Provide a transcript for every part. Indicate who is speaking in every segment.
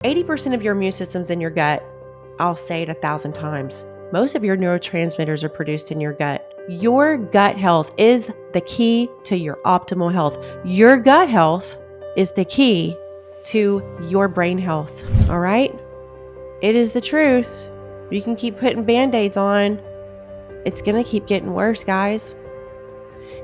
Speaker 1: 80% of your immune system's in your gut. I'll say it 1,000 times. Most of your neurotransmitters are produced in your gut. Your gut health is the key to your optimal health. Your gut health is the key to your brain health. All right? It is the truth. You can keep putting Band-Aids on. It's going to keep getting worse, guys.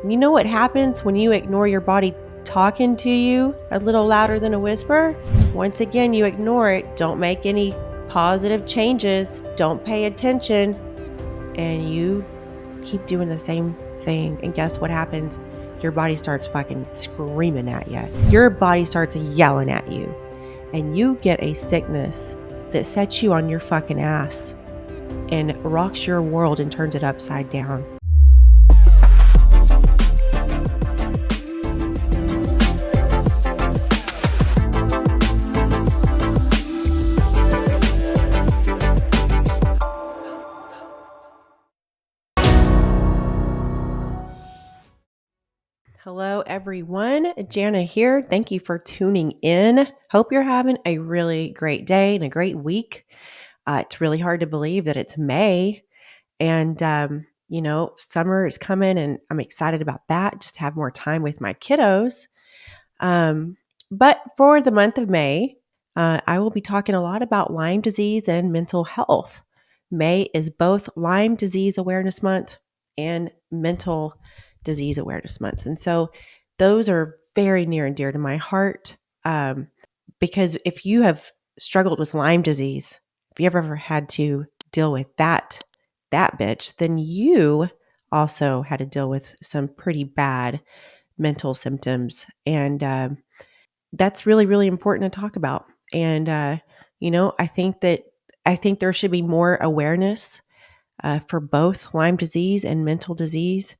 Speaker 1: And you know what happens when you ignore your body talking to you a little louder than a whisper? Once again, you ignore it. Don't make any positive changes. Don't pay attention. And you keep doing the same thing. And guess what happens? Your body starts fucking screaming at you. Your body starts yelling at you. And you get a sickness that sets you on your fucking ass and rocks your world and turns it upside down. Hello, everyone. Janna here. Thank you for tuning in. Hope you're having a really great day and a great week. It's really hard to believe that it's May and, summer is coming and I'm excited about that. Just have more time with my kiddos. But for the month of May, I will be talking a lot about Lyme disease and mental health. May is both Lyme Disease Awareness Month and Mental Disease Awareness Month. And so those are very near and dear to my heart because if you have struggled with Lyme disease, if you ever had to deal with that bitch, then you also had to deal with some pretty bad mental symptoms. And that's really, really important to talk about. And, I think there should be more awareness for both Lyme disease and mental disease,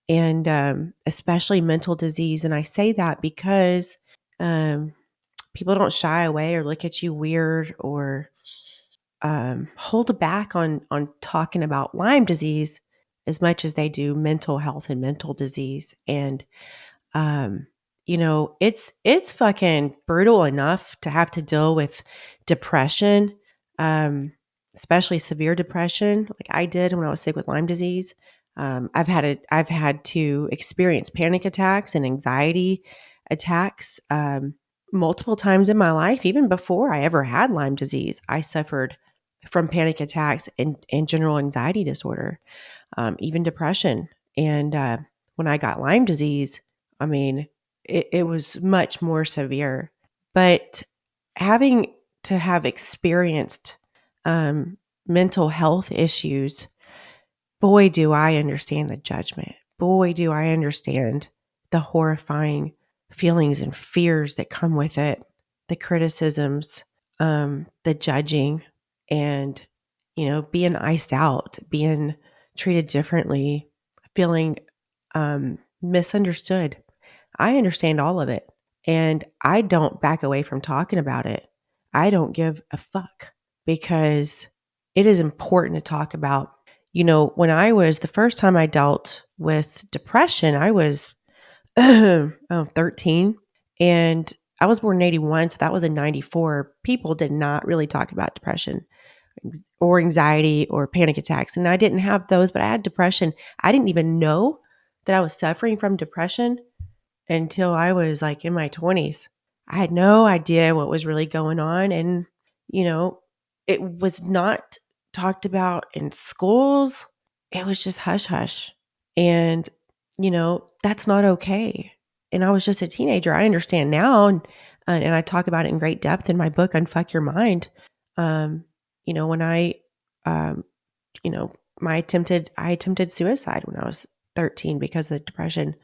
Speaker 1: and especially mental disease. And I say that because people don't shy away or look at you weird or hold back on talking about Lyme disease as much as they do mental health and mental disease. And it's fucking brutal enough to have to deal with depression, especially severe depression, like I did when I was sick with Lyme disease. I've had to experience panic attacks and anxiety attacks multiple times in my life. Even before I ever had Lyme disease, I suffered from panic attacks and general anxiety disorder, even depression. And when I got Lyme disease, I mean, it was much more severe. But having to have experienced mental health issues, boy, do I understand the judgment. Boy, do I understand the horrifying feelings and fears that come with it, the criticisms, the judging, and, being iced out, being treated differently, feeling misunderstood. I understand all of it, and I don't back away from talking about it. I don't give a fuck because it is important to talk about. When the first time I dealt with depression, I was 13, and I was born in 81, so that was in 94. People did not really talk about depression or anxiety or panic attacks, and I didn't have those, but I had depression. I didn't even know that I was suffering from depression until I was like in my 20s. I had no idea what was really going on. And, it was not talked about in schools. It was just hush hush. And, that's not okay. And I was just a teenager. I understand now. And I talk about it in great depth in my book, Unfuck Your Mind. When I attempted suicide when I was 13 because of depression.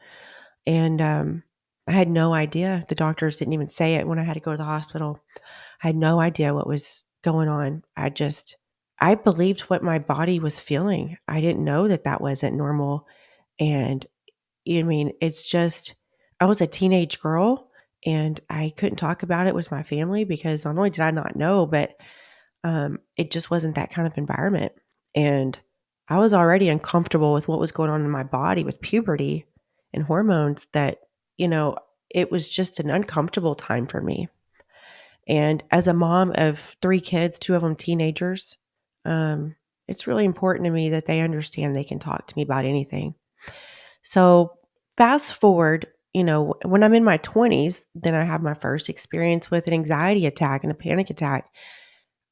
Speaker 1: And I had no idea. The doctors didn't even say it when I had to go to the hospital. I had no idea what was going on. I believed what my body was feeling. I didn't know that wasn't normal. And it's just, I was a teenage girl and I couldn't talk about it with my family because not only did I not know, but it just wasn't that kind of environment. And I was already uncomfortable with what was going on in my body with puberty and hormones that, it was just an uncomfortable time for me. And as a mom of 3 kids, 2 of them teenagers, it's really important to me that they understand they can talk to me about anything. So fast forward, when I'm in my 20s, then I have my first experience with an anxiety attack and a panic attack.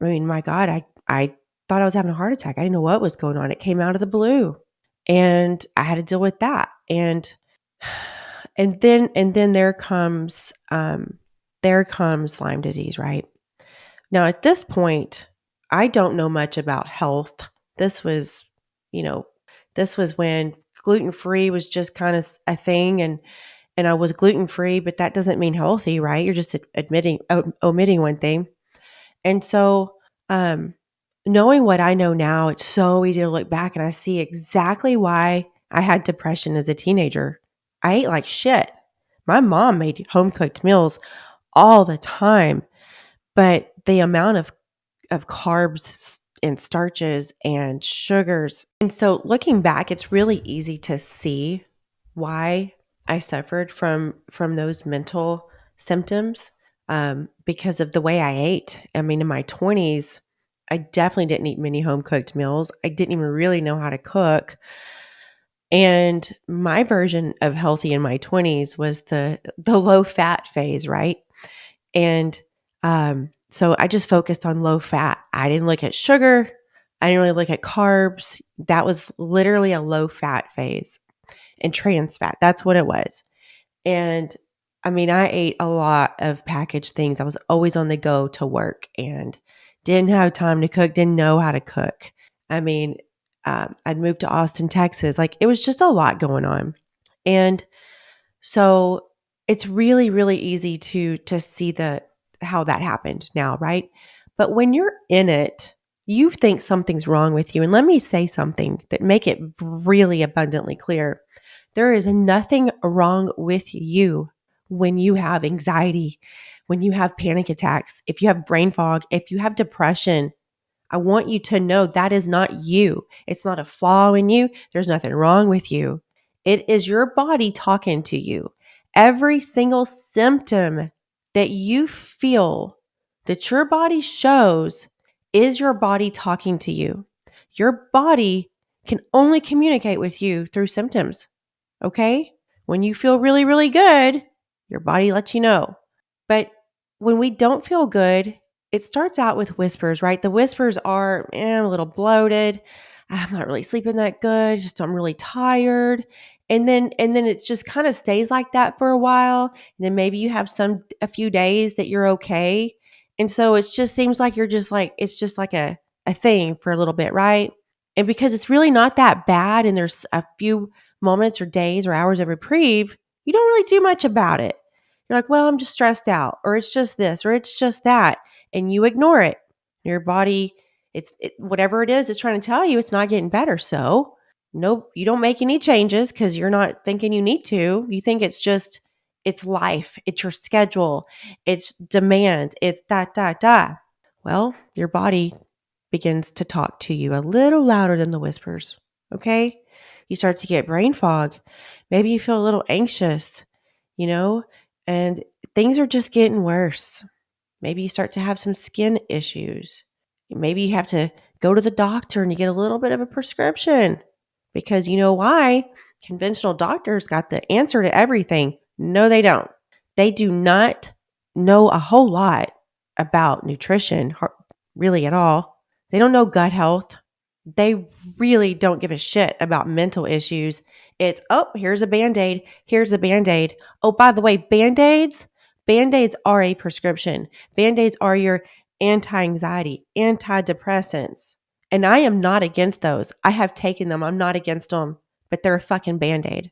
Speaker 1: I mean, my God, I thought I was having a heart attack. I didn't know what was going on. It came out of the blue, and I had to deal with that. And then there comes Lyme disease, right? Now at this point, I don't know much about health. This was, you know, this was when gluten-free was just kind of a thing, and I was gluten-free, but that doesn't mean healthy, right? You're just omitting one thing. And so, um, knowing what I know now, it's so easy to look back and I see exactly why I had depression as a teenager. I ate like shit. My mom made home cooked meals all the time, but the amount of carbs and starches and sugars. And so looking back, it's really easy to see why I suffered from those mental symptoms, because of the way I ate. I mean, in my 20s, I definitely didn't eat many home cooked meals. I didn't even really know how to cook. And my version of healthy in my 20s was the low fat phase, right? And so I just focused on low fat. I didn't look at sugar. I didn't really look at carbs. That was literally a low fat phase, and trans fat. That's what it was. And I mean, I ate a lot of packaged things. I was always on the go to work and didn't have time to cook, didn't know how to cook. I mean, I'd moved to Austin, Texas. Like, it was just a lot going on. And so it's really, really easy to see how that happened now, right? But when you're in it, you think something's wrong with you. And let me say something that make it really abundantly clear. There is nothing wrong with you when you have anxiety, when you have panic attacks, if you have brain fog, if you have depression. I want you to know that is not you. It's not a flaw in you. There's nothing wrong with you. It is your body talking to you. Every single symptom that you feel that your body shows is your body talking to you. Your body can only communicate with you through symptoms. Okay? When you feel really, really good, your body lets you know. But when we don't feel good, it starts out with whispers, right? The whispers are, I'm a little bloated. I'm not really sleeping that good. Just I'm really tired. And then it's just kind of stays like that for a while. And then maybe you have a few days that you're okay. And so it just seems like it's just like a thing for a little bit, right? And because it's really not that bad and there's a few moments or days or hours of reprieve, you don't really do much about it. You're like, well, I'm just stressed out, or it's just this, or it's just that. And you ignore it. Your body, whatever it is, it's trying to tell you it's not getting better. So, nope, you don't make any changes because you're not thinking you need to. You think it's life, it's your schedule, it's demands, it's da, da, da. Well, your body begins to talk to you a little louder than the whispers. Okay? You start to get brain fog. Maybe you feel a little anxious, you know, and things are just getting worse. Maybe you start to have some skin issues. Maybe you have to go to the doctor and you get a little bit of a prescription because you know why? Conventional doctors got the answer to everything. No, they don't. They do not know a whole lot about nutrition, really at all. They don't know gut health. They really don't give a shit about mental issues. It's, oh, here's a Band-Aid. Here's a Band-Aid. Oh, by the way, Band-Aids are a prescription. Band-Aids are your anti-anxiety, antidepressants. And I am not against those. I have taken them. I'm not against them, but they're a fucking Band-Aid.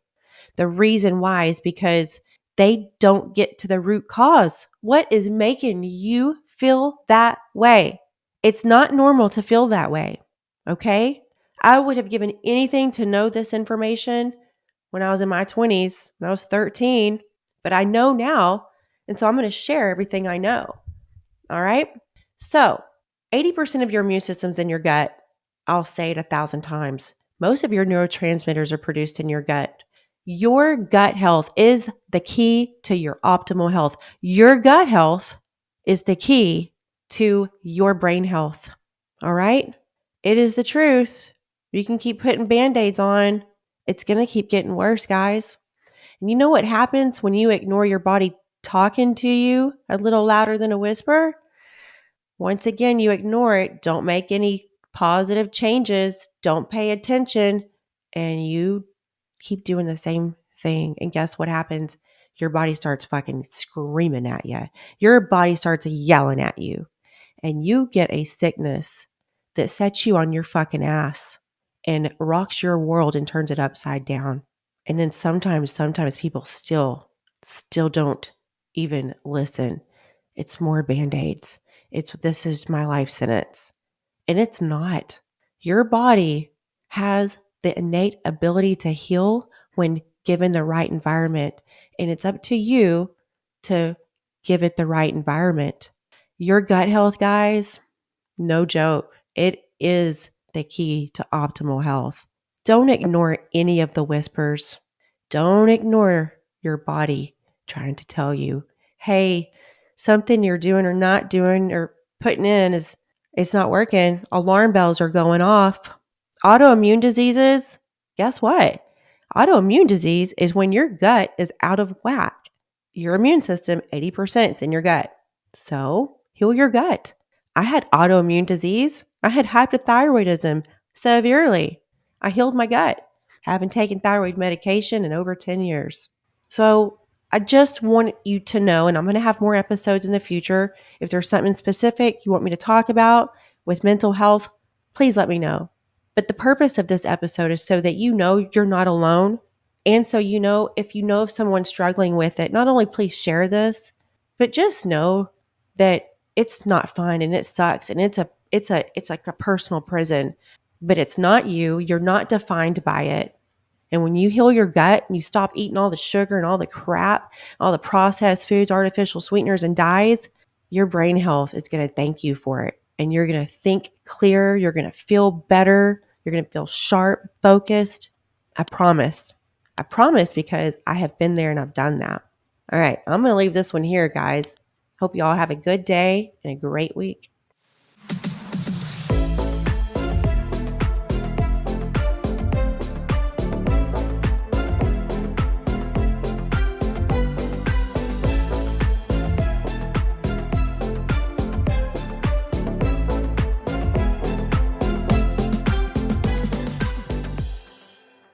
Speaker 1: The reason why is because they don't get to the root cause. What is making you feel that way? It's not normal to feel that way. Okay? I would have given anything to know this information when I was in my 20s, when I was 13, but I know now. And so I'm going to share everything I know. All right? So 80% of your immune system's in your gut. I'll say it 1,000 times. Most of your neurotransmitters are produced in your gut. Your gut health is the key to your optimal health. Your gut health is the key to your brain health. All right? It is the truth. You can keep putting band-aids on. It's going to keep getting worse, guys. And you know what happens when you ignore your body talking to you a little louder than a whisper? Once again, you ignore it. Don't make any positive changes. Don't pay attention. And you keep doing the same thing. And guess what happens? Your body starts fucking screaming at you. Your body starts yelling at you. And you get a sickness that sets you on your fucking ass and rocks your world and turns it upside down. And then sometimes people still don't even listen. It's more band-aids. It's this is my life sentence. And it's not. Your body has the innate ability to heal when given the right environment. And it's up to you to give it the right environment. Your gut health, guys, no joke. It is the key to optimal health. Don't ignore any of the whispers. Don't ignore your body trying to tell you, hey, something you're doing or not doing or putting in is it's not working. Alarm bells are going off. Autoimmune diseases, guess what? Autoimmune disease is when your gut is out of whack. Your immune system, 80% is in your gut. So heal your gut. I had autoimmune disease. I had hypothyroidism severely. I healed my gut. Haven't taken thyroid medication in over 10 years. So I just want you to know, and I'm going to have more episodes in the future. If there's something specific you want me to talk about with mental health, please let me know. But the purpose of this episode is so that you know you're not alone. And so you know if someone's struggling with it, not only please share this, but just know that it's not fun and it sucks and it's like a personal prison, but it's not you. You're not defined by it. And when you heal your gut and you stop eating all the sugar and all the crap, all the processed foods, artificial sweeteners and dyes, your brain health is going to thank you for it. And you're going to think clearer. You're going to feel better. You're going to feel sharp, focused. I promise. I promise because I have been there and I've done that. All right. I'm going to leave this one here, guys. Hope you all have a good day and a great week.